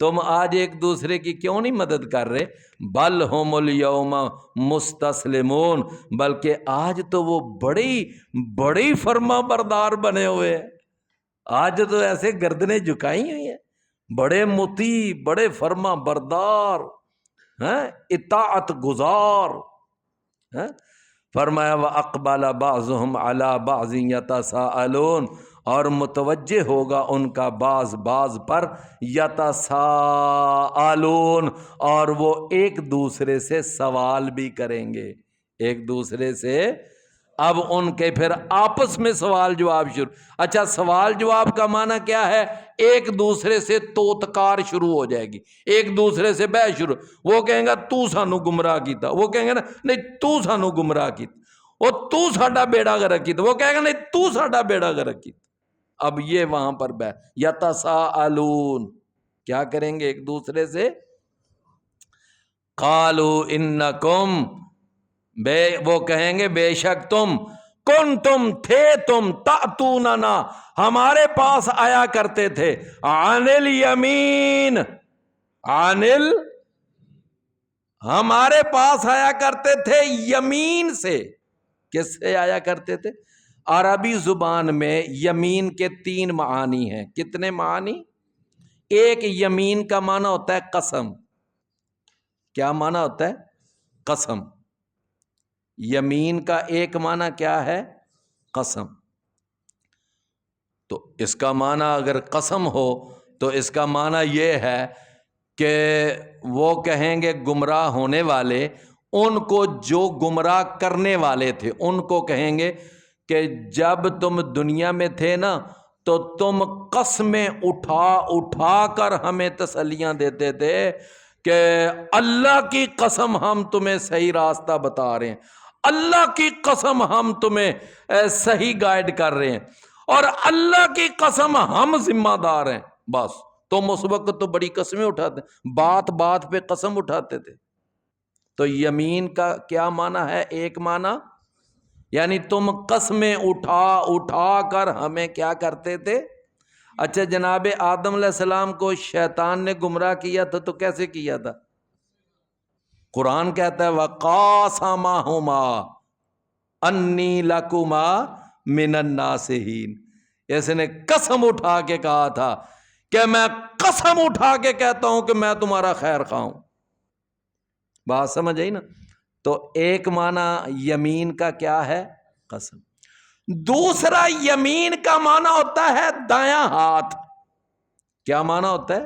تم آج ایک دوسرے کی کیوں نہیں مدد کر رہے؟ بل ہم الیوم مستسلمون، بلکہ آج تو وہ بڑی فرما بردار بنے ہوئے ہیں۔ آج تو ایسے گردنیں جھکائی ہوئی ہیں، بڑے مطیع، بڑے فرما بردار، اطاعت گزار۔ فرمایا وَأَقْبَلَ بَعْضُهُمْ عَلَى بَعْضٍ يَتَسَاءَلُونَ، اور متوجہ ہوگا ان کا بعض پر، یتساءلون، اور وہ ایک دوسرے سے سوال بھی کریں گے، ایک دوسرے سے۔ اب ان کے پھر آپس میں سوال جواب شروع۔ اچھا، سوال جواب کا معنی کیا ہے؟ ایک دوسرے سے توتکار شروع ہو جائے گی، ایک دوسرے سے بحث شروع۔ وہ کہیں گا تو سانو گمراہ کیتا، وہ کہیں گا نا نہیں تو سانو گمراہ کیتا، وہ تو ساڈا بیڑا غرق کیتا، وہ کہے گا نہیں تو ساڈا بیڑا غرق کیتا۔ اب یہ وہاں پر بحث، یتساءلون، کیا کریں گے ایک دوسرے سے؟ قالوا انکم، وہ کہیں گے بے شک تم، کنتم، تھے تم، تأتوننا، ہمارے پاس آیا کرتے تھے، عن الیمین، ہمارے پاس آیا کرتے تھے یمین سے۔ کس سے آیا کرتے تھے؟ عربی زبان میں یمین کے 3 معانی ہیں۔ کتنے معانی؟ ایک، یمین کا معنی ہوتا ہے قسم۔ کیا معنی ہوتا ہے؟ قسم۔ یمین کا ایک معنی کیا ہے؟ قسم۔ تو اس کا معنی اگر قسم ہو تو اس کا معنی یہ ہے کہ وہ کہیں گے گمراہ ہونے والے ان کو، جو گمراہ کرنے والے تھے ان کو کہیں گے کہ جب تم دنیا میں تھے نا تو تم قسمیں اٹھا کر ہمیں تسلیاں دیتے تھے کہ اللہ کی قسم ہم تمہیں صحیح راستہ بتا رہے ہیں، اللہ کی قسم ہم تمہیں صحیح گائیڈ کر رہے ہیں، اور اللہ کی قسم ہم ذمہ دار ہیں۔ بس تم اس وقت تو بڑی قسمیں اٹھاتے، بات بات پہ قسم اٹھاتے تھے۔ تو یمین کا کیا معنی ہے؟ ایک معنی یعنی تم قسمیں اٹھا کر ہمیں کیا کرتے تھے؟ اچھا، جناب آدم علیہ السلام کو شیطان نے گمراہ کیا تھا تو کیسے کیا تھا؟ قرآن کہتا ہے وَقَاسَمَهُمَا أَنِّي لَكُمَا مِنَ النَّاصِحِينَ، اس نے قسم اٹھا کے کہا تھا کہ میں قسم اٹھا کے کہتا ہوں کہ میں تمہارا خیر خواہ ہوں۔ بات سمجھ آئی نا؟ تو ایک معنی یمین کا کیا ہے؟ قسم۔ دوسرا، یمین کا معنی ہوتا ہے دایاں ہاتھ۔ کیا معنی ہوتا ہے؟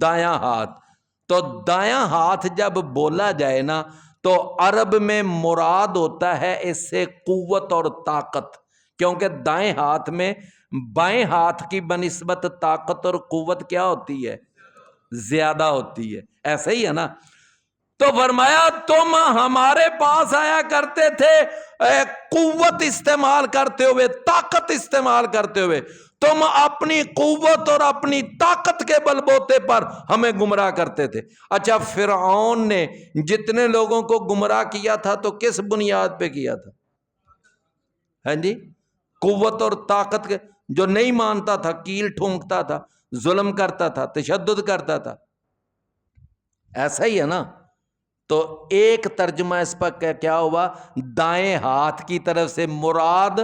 دایاں ہاتھ۔ تو دایاں ہاتھ جب بولا جائے نا تو عرب میں مراد ہوتا ہے اس سے قوت اور طاقت، کیونکہ دائیں ہاتھ میں بائیں ہاتھ کی بنسبت طاقت اور قوت کیا ہوتی ہے؟ زیادہ ہوتی ہے۔ ایسا ہی ہے نا؟ تو فرمایا تم ہمارے پاس آیا کرتے تھے قوت استعمال کرتے ہوئے، طاقت استعمال کرتے ہوئے، تم اپنی قوت اور اپنی طاقت کے بل بوتے پر ہمیں گمراہ کرتے تھے۔ اچھا، فرعون نے جتنے لوگوں کو گمراہ کیا تھا تو کس بنیاد پہ کیا تھا؟ ہاں جی، قوت اور طاقت کے۔ جو نہیں مانتا تھا کیل ٹھونکتا تھا، ظلم کرتا تھا، تشدد کرتا تھا۔ ایسا ہی ہے نا؟ تو ایک ترجمہ اس پر کیا ہوا؟ دائیں ہاتھ کی طرف سے مراد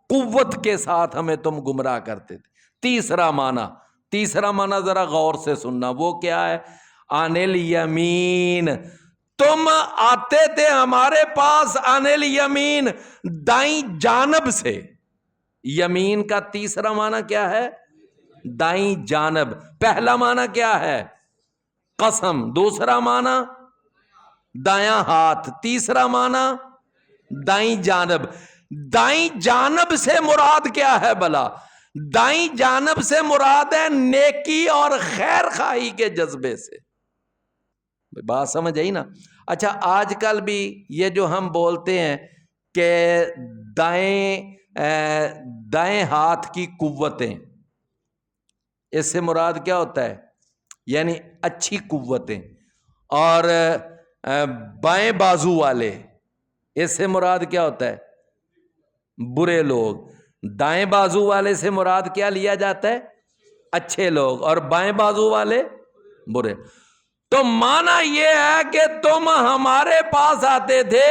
قوت کے ساتھ ہمیں تم گمراہ کرتے تھے۔ تیسرا معنی ذرا غور سے سننا، وہ کیا ہے؟ عن الیمین، تم آتے تھے ہمارے پاس انل یمین، دائیں جانب سے. یمین کا تیسرا معنی کیا ہے؟ دائیں جانب. پہلا معنی کیا ہے؟ قسم. دوسرا معنی دایاں ہاتھ. تیسرا معنی دائیں جانب. دائیں جانب سے مراد کیا ہے بلا؟ دائیں جانب سے مراد ہے نیکی اور خیر خواہی کے جذبے سے. بات سمجھ آئی نا؟ اچھا، آج کل بھی یہ جو ہم بولتے ہیں کہ دائیں ہاتھ کی قوتیں، اس سے مراد کیا ہوتا ہے؟ یعنی اچھی قوتیں. اور بائیں بازو والے، اس سے مراد کیا ہوتا ہے؟ برے لوگ. دائیں بازو والے سے مراد کیا لیا جاتا ہے؟ اچھے لوگ. اور بائیں بازو والے برے. تو معنی یہ ہے کہ تم ہمارے پاس آتے تھے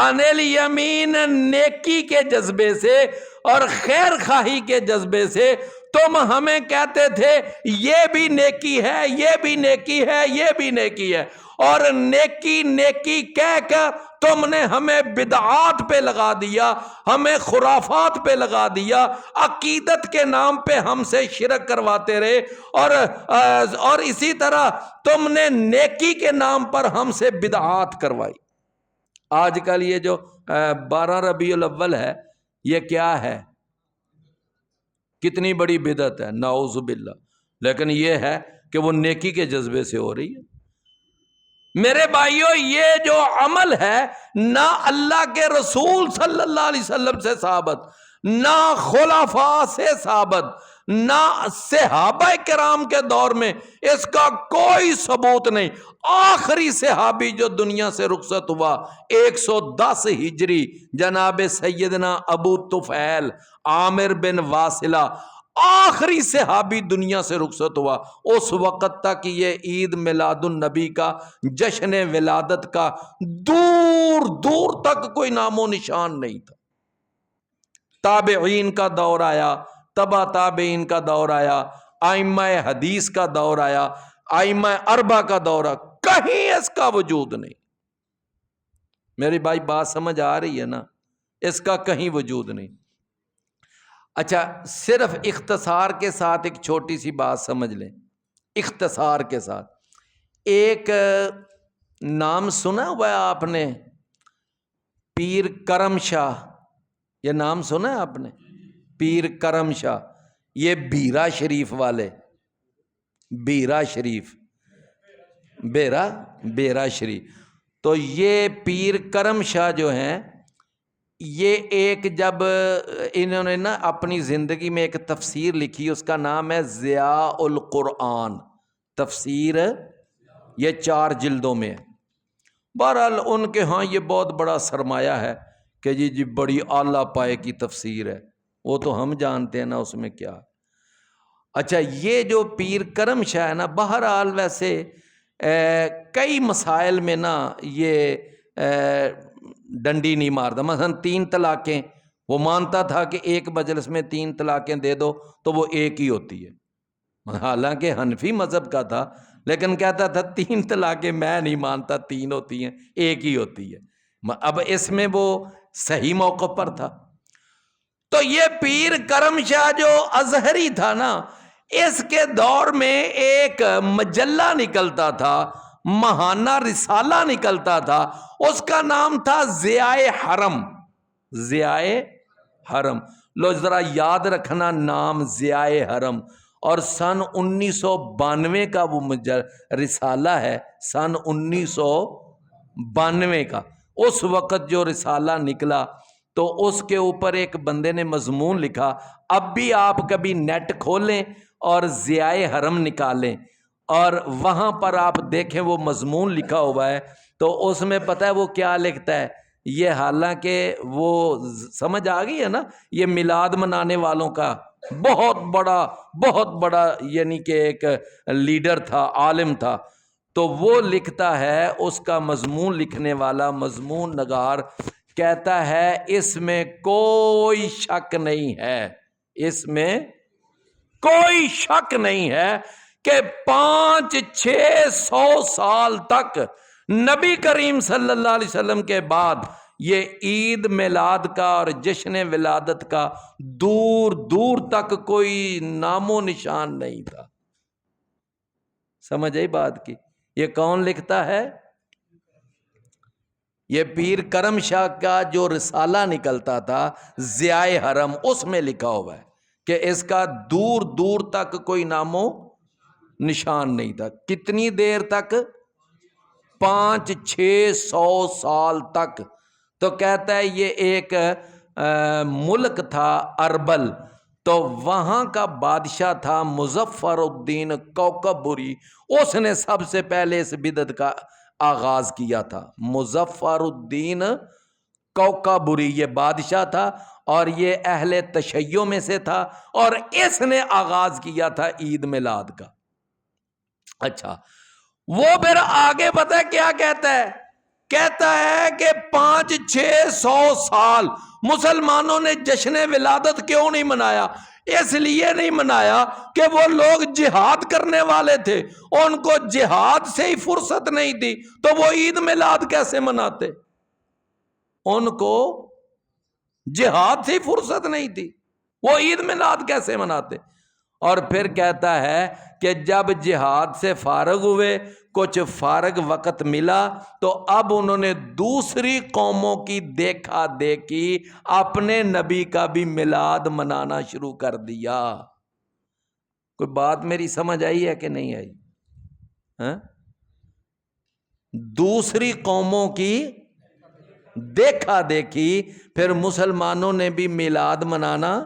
انل یمین، نیکی کے جذبے سے اور خیر خواہی کے جذبے سے. تم ہمیں کہتے تھے یہ بھی نیکی ہے، یہ بھی نیکی ہے، یہ بھی نیکی ہے. اور نیکی نیکی کہہ کر تم نے ہمیں بدعات پہ لگا دیا، ہمیں خرافات پہ لگا دیا، عقیدت کے نام پہ ہم سے شرک کرواتے رہے. اور اسی طرح تم نے نیکی کے نام پر ہم سے بدعات کروائی. آج کل یہ جو 12 ربیع الاول ہے، یہ کیا ہے؟ کتنی بڑی بدعت ہے، نعوذ باللہ. لیکن یہ ہے کہ وہ نیکی کے جذبے سے ہو رہی ہے. میرے بھائیوں، یہ جو عمل ہے نہ اللہ کے رسول صلی اللہ علیہ وسلم سے ثابت، نہ خلفاء سے ثابت، نہ صحابہ کرام کے دور میں اس کا کوئی ثبوت نہیں. آخری صحابی جو دنیا سے رخصت ہوا 110 ہجری، جناب سیدنا ابو طفیل عامر بن واصلہ، آخری صحابی دنیا سے رخصت ہوا. اس وقت تک یہ عید میلاد النبی کا، جشن ولادت کا دور دور تک کوئی نام و نشان نہیں تھا. تابعین کا دور آیا، تبا تابعین کا دور آیا، ائمہ حدیث کا دور آیا، ائمہ اربعہ کا دور آیا، کہیں اس کا وجود نہیں. میری بھائی بات سمجھ آ رہی ہے نا؟ اس کا کہیں وجود نہیں. اچھا، صرف اختصار کے ساتھ ایک چھوٹی سی بات سمجھ لیں. اختصار کے ساتھ ایک نام سنا ہوا ہے آپ نے؟ پیر کرم شاہ. یہ نام سنا ہے آپ نے؟ پیر کرم شاہ. یہ بیرا شریف والے، بیرا شریف، بیرا شریف. تو یہ پیر کرم شاہ جو ہیں، یہ ایک جب انہوں نے نا اپنی زندگی میں ایک تفسیر لکھی، اس کا نام ہے ضیاء القرآن. تفسیر یہ 4 جلدوں میں ہے. بہرحال ان کے ہاں یہ بہت بڑا سرمایہ ہے کہ جی بڑی اعلیٰ پائے کی تفسیر ہے. وہ تو ہم جانتے ہیں نا اس میں کیا. اچھا، یہ جو پیر کرم شاہ ہے نا، بہرحال ویسے کئی مسائل میں نا یہ ڈنڈی نہیں مارتا. مثلا 3 طلاقیں، وہ مانتا تھا کہ ایک مجلس میں 3 طلاقیں دے دو تو وہ ایک ہی ہوتی ہے. حالانکہ حنفی مذہب کا تھا، لیکن کہتا تھا 3 طلاقیں میں نہیں مانتا، 3 ہوتی ہیں، ایک ہی ہوتی ہے. اب اس میں وہ صحیح موقع پر تھا. تو یہ پیر کرم شاہ جو ازہری تھا نا، اس کے دور میں ایک مجلہ نکلتا تھا، ماہانہ رسالہ نکلتا تھا، اس کا نام تھا ضیاء حرم. ضیاء حرم، لو ذرا یاد رکھنا نام ضیاء حرم. اور سن 1992 کا وہ رسالہ ہے، سن 1992 کا. اس وقت جو رسالہ نکلا تو اس کے اوپر ایک بندے نے مضمون لکھا. اب بھی آپ کبھی نیٹ کھولیں اور ضیاء حرم نکالیں اور وہاں پر آپ دیکھیں وہ مضمون لکھا ہوا ہے، تو اس میں پتہ ہے وہ کیا لکھتا ہے. یہ حالانکہ وہ سمجھ آ گئی ہے نا، یہ میلاد منانے والوں کا بہت بڑا یعنی کہ ایک لیڈر تھا، عالم تھا. تو وہ لکھتا ہے، اس کا مضمون لکھنے والا، مضمون نگار کہتا ہے اس میں کوئی شک نہیں ہے، اس میں کوئی شک نہیں ہے کہ 500-600 سال تک نبی کریم صلی اللہ علیہ وسلم کے بعد یہ عید میلاد کا اور جشن ولادت کا دور دور تک کوئی نام و نشان نہیں تھا. سمجھ آئی بات کی؟ یہ کون لکھتا ہے؟ یہ پیر کرم شاہ کا جو رسالہ نکلتا تھا ضیاء حرم، اس میں لکھا ہوا ہے کہ اس کا دور دور تک کوئی نام و نشان نہیں تھا. کتنی دیر تک؟ 500-600 سال تک. تو کہتا ہے یہ ایک ملک تھا اربل، تو وہاں کا بادشاہ تھا مظفر الدین کوکبری. اس نے سب سے پہلے اس بدعت کا آغاز کیا تھا. مظفر الدین کوکبری یہ بادشاہ تھا اور یہ اہل تشیع میں سے تھا، اور اس نے آغاز کیا تھا عید میلاد کا. اچھا، وہ پھر آگے پتہ کیا کہتا ہے؟ کہتا ہے کہ 500-600 سال مسلمانوں نے جشن ولادت کیوں نہیں منایا؟ اس لیے نہیں منایا کہ وہ لوگ جہاد کرنے والے تھے، ان کو جہاد سے ہی فرصت نہیں تھی، تو وہ عید میلاد کیسے مناتے؟ ان کو جہاد سے ہی فرصت نہیں تھی، وہ عید میلاد کیسے مناتے؟ اور پھر کہتا ہے کہ جب جہاد سے فارغ ہوئے، کچھ فارغ وقت ملا، تو اب انہوں نے دوسری قوموں کی دیکھا دیکھی اپنے نبی کا بھی میلاد منانا شروع کر دیا. کوئی بات میری سمجھ آئی ہے کہ نہیں آئی؟ ہاں؟ دوسری قوموں کی دیکھا دیکھی پھر مسلمانوں نے بھی میلاد منانا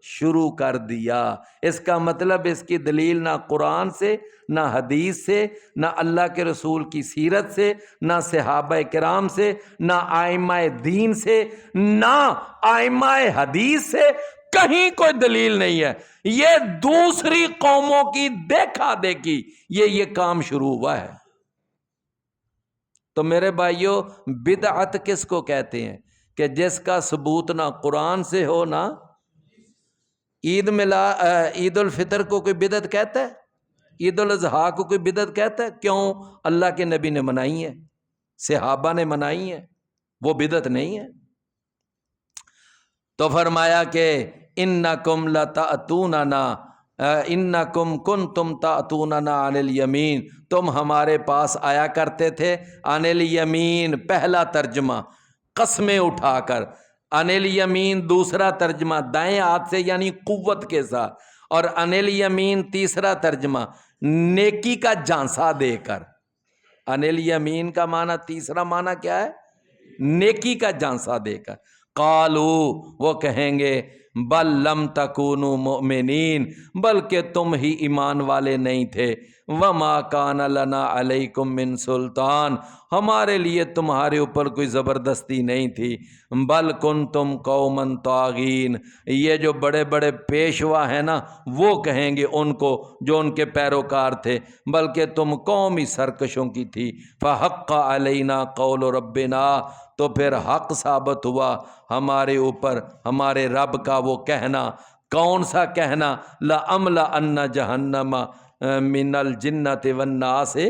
شروع کر دیا. اس کا مطلب اس کی دلیل نہ قرآن سے، نہ حدیث سے، نہ اللہ کے رسول کی سیرت سے، نہ صحابہ کرام سے، نہ ائمہ دین سے، نہ ائمہ حدیث سے، کہیں کوئی دلیل نہیں ہے. یہ دوسری قوموں کی دیکھا دیکھی یہ کام شروع ہوا ہے. تو میرے بھائیوں، بدعت کس کو کہتے ہیں؟ کہ جس کا ثبوت نہ قرآن سے ہو نہ عید الفطر کو کوئی بدعت کہتا ہے؟ عید الاضحیٰ کو کوئی بدعت کہتا ہے؟ کیوں؟ اللہ کے نبی نے منائی ہے، صحابہ نے منائی ہے، وہ بدعت نہیں ہے. تو فرمایا کہ انکم لتأتوننا انکم کنتم تأتوننا عن الیمین، تم ہمارے پاس آیا کرتے تھے عن الیمین، پہلا ترجمہ قسمیں اٹھا کر، عن الیمین دوسرا ترجمہ دائیں ہاتھ سے یعنی قوت کے ساتھ، اور عن الیمین تیسرا ترجمہ نیکی کا جھانسا دے کر. عن الیمین کا معنی، تیسرا معنی کیا ہے؟ نیکی کا جھانسا دے کر. قالو، وہ کہیں گے بل لم تکونوا مؤمنین، بلکہ تم ہی ایمان والے نہیں تھے. وما کان لنا علیکم من سلطان، ہمارے لیے تمہارے اوپر کوئی زبردستی نہیں تھی. بل کنتم قوما طاغین، یہ جو بڑے بڑے پیشوا ہیں نا، وہ کہیں گے ان کو جو ان کے پیروکار تھے، بلکہ تم قومی سرکشوں کی تھی. فحق علینا قول ربنا، تو پھر حق ثابت ہوا ہمارے اوپر ہمارے رب کا وہ کہنا. کون سا کہنا؟ لَأَمْلَأَنَّ جَهَنَّمَ مِنَ الْجِنَّةِ وَالنَّاسِ،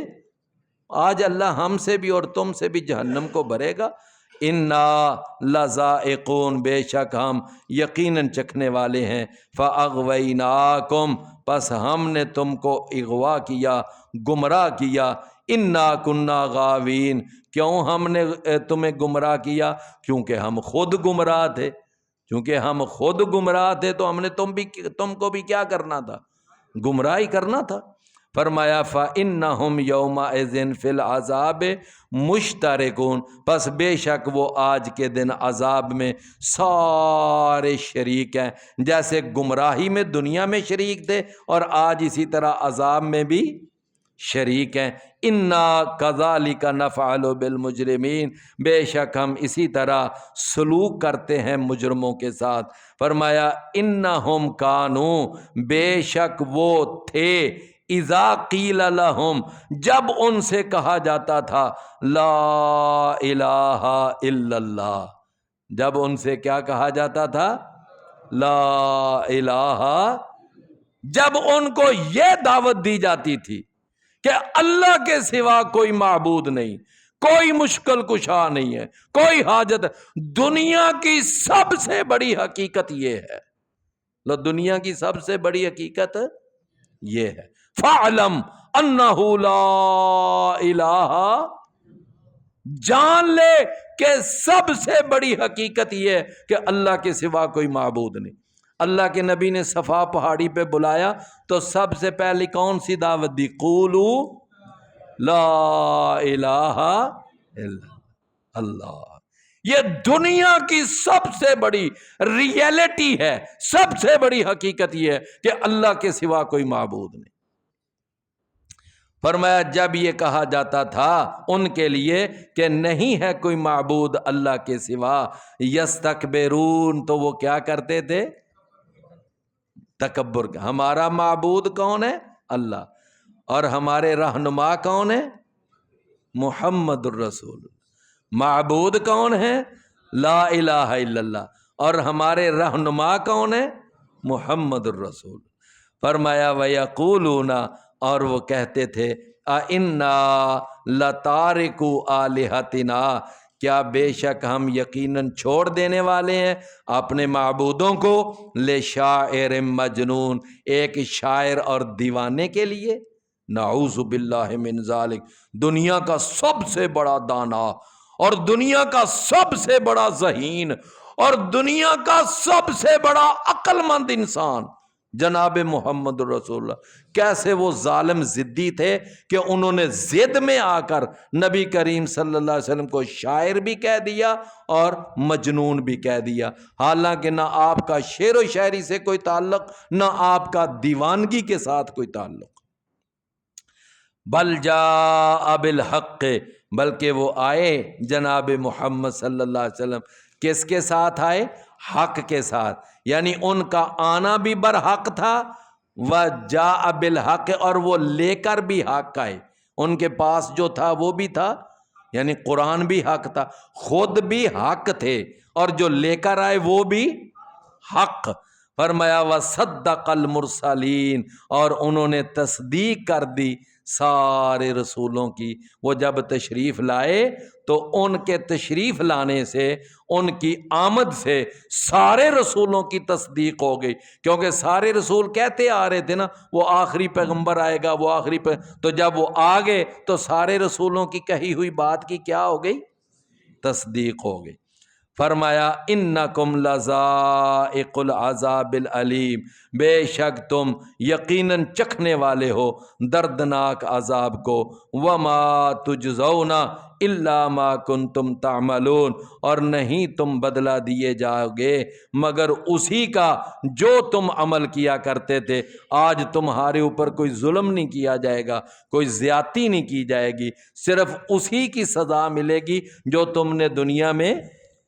آج اللہ ہم سے بھی اور تم سے بھی جہنم کو بھرے گا. اِنَّا لَذَائِقُونَ، بے شک ہم یقیناً چکھنے والے ہیں. فَأَغْوَيْنَاكُمْ، پس ہم نے تم کو اغوا کیا، گمراہ کیا. اِنَّا كُنَّا غَاوِينَ، کیوں ہم نے تمہیں گمراہ کیا؟ کیونکہ ہم خود گمراہ تھے. کیونکہ ہم خود گمراہ تھے تو ہم نے تم کو بھی کیا کرنا تھا؟ گمراہی کرنا تھا. فرمایا فَإِنَّهُمْ يَوْمَئِذٍ فِي الْعَذَابِ مُشْتَرِكُونَ، پس بے شک وہ آج کے دن عذاب میں سارے شریک ہیں. جیسے گمراہی میں دنیا میں شریک تھے اور آج اسی طرح عذاب میں بھی شریک ہیں. اِنَّا كَذَلِكَ نَفْعَلُ بِالْمُجْرِمِينَ، بے شک ہم اسی طرح سلوک کرتے ہیں مجرموں کے ساتھ. فرمایا اِنَّهُمْ كَانُوا، بے شک وہ تھے، اِذَا قِيلَ لَهُمْ، جب ان سے کہا جاتا تھا لا الہ الا اللہ، جب ان سے کیا کہا جاتا تھا؟ لا الہ، جب ان کو یہ دعوت دی جاتی تھی کہ اللہ کے سوا کوئی معبود نہیں، کوئی مشکل کشا نہیں ہے، کوئی حاجت۔ دنیا کی سب سے بڑی حقیقت یہ ہے، لو دنیا کی سب سے بڑی حقیقت یہ ہے، فَاعْلَمْ أَنَّهُ لَا إِلَٰهَ، جان لے کہ سب سے بڑی حقیقت یہ ہے کہ اللہ کے سوا کوئی معبود نہیں۔ اللہ کے نبی نے صفا پہاڑی پہ بلایا تو سب سے پہلی کون سی دعوت دی؟ قولو لا الہ الا اللہ۔ یہ دنیا کی سب سے بڑی ریئلٹی ہے، سب سے بڑی حقیقت یہ ہے کہ اللہ کے سوا کوئی معبود نہیں۔ فرمایا جب یہ کہا جاتا تھا ان کے لیے کہ نہیں ہے کوئی معبود اللہ کے سوا، یستکبرون، تو وہ کیا کرتے تھے؟ تکبر۔ ہمارا معبود کون ہے؟ اللہ، اور ہمارے رہنما کون ہے؟ محمد الرسول۔ معبود کون ہے؟ لا الہ الا اللہ، اور ہمارے رہنما کون ہے؟ محمد الرسول۔ فرمایا وَيَقُولُونَ، اور وہ کہتے تھے أَإِنَّا لَتَارِكُو آلِهَتِنَا، کیا بے شک ہم یقیناً چھوڑ دینے والے ہیں اپنے معبودوں کو، لِشَاعِرٍ مجنون، ایک شاعر اور دیوانے کے لیے۔ نعوذ باللہ من ذالک، دنیا کا سب سے بڑا دانا اور دنیا کا سب سے بڑا ذہین اور دنیا کا سب سے بڑا عقل مند انسان جناب محمد رسول اللہ، کیسے وہ ظالم ضدی تھے کہ انہوں نے ضد میں آ کر نبی کریم صلی اللہ علیہ وسلم کو شاعر بھی کہہ دیا اور مجنون بھی کہہ دیا، حالانکہ نہ آپ کا شعر و شاعری سے کوئی تعلق، نہ آپ کا دیوانگی کے ساتھ کوئی تعلق۔ بل جاء بالحق، بلکہ وہ آئے جناب محمد صلی اللہ علیہ وسلم کس کے ساتھ آئے؟ حق کے ساتھ، یعنی ان کا آنا بھی برحق تھا، وجاء بالحق، اور وہ لے کر بھی حق آئے، ان کے پاس جو تھا وہ بھی تھا، یعنی قرآن بھی حق تھا، خود بھی حق تھے، اور جو لے کر آئے وہ بھی حق۔ فرمایا وصدق المرسلین، اور انہوں نے تصدیق کر دی سارے رسولوں کی۔ وہ جب تشریف لائے تو ان کے تشریف لانے سے، ان کی آمد سے سارے رسولوں کی تصدیق ہو گئی، کیونکہ سارے رسول کہتے آ رہے تھے نا وہ آخری پیغمبر آئے گا، وہ آخری تو جب وہ آ گئے تو سارے رسولوں کی کہی ہوئی بات کی کیا ہو گئی؟ تصدیق ہو گئی۔ فرمایا انکم لذائق العذاب العلیم، بے شک تم یقیناً چکھنے والے ہو دردناک عذاب کو، وما تجزون الا ما کنتم تعملون، اور نہیں تم بدلہ دیے جاؤ گے مگر اسی کا جو تم عمل کیا کرتے تھے۔ آج تمہارے اوپر کوئی ظلم نہیں کیا جائے گا، کوئی زیادتی نہیں کی جائے گی، صرف اسی کی سزا ملے گی جو تم نے دنیا میں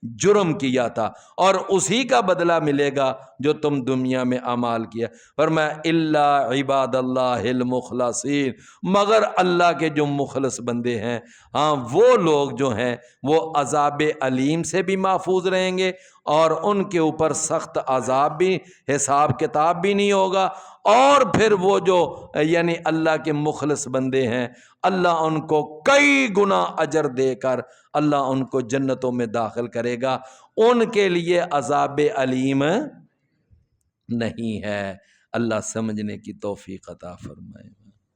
جرم کیا تھا، اور اسی کا بدلہ ملے گا جو تم دنیا میں اعمال کیا۔ فرمایا الا عباد اللہ المخلصین، مگر اللہ کے جو مخلص بندے ہیں، ہاں وہ لوگ جو ہیں وہ عذاب علیم سے بھی محفوظ رہیں گے، اور ان کے اوپر سخت عذاب بھی، حساب کتاب بھی نہیں ہوگا، اور پھر وہ جو یعنی اللہ کے مخلص بندے ہیں اللہ ان کو کئی گنا اجر دے کر اللہ ان کو جنتوں میں داخل کرے گا، ان کے لیے عذاب علیم نہیں ہے۔ اللہ سمجھنے کی توفیق عطا فرمائے۔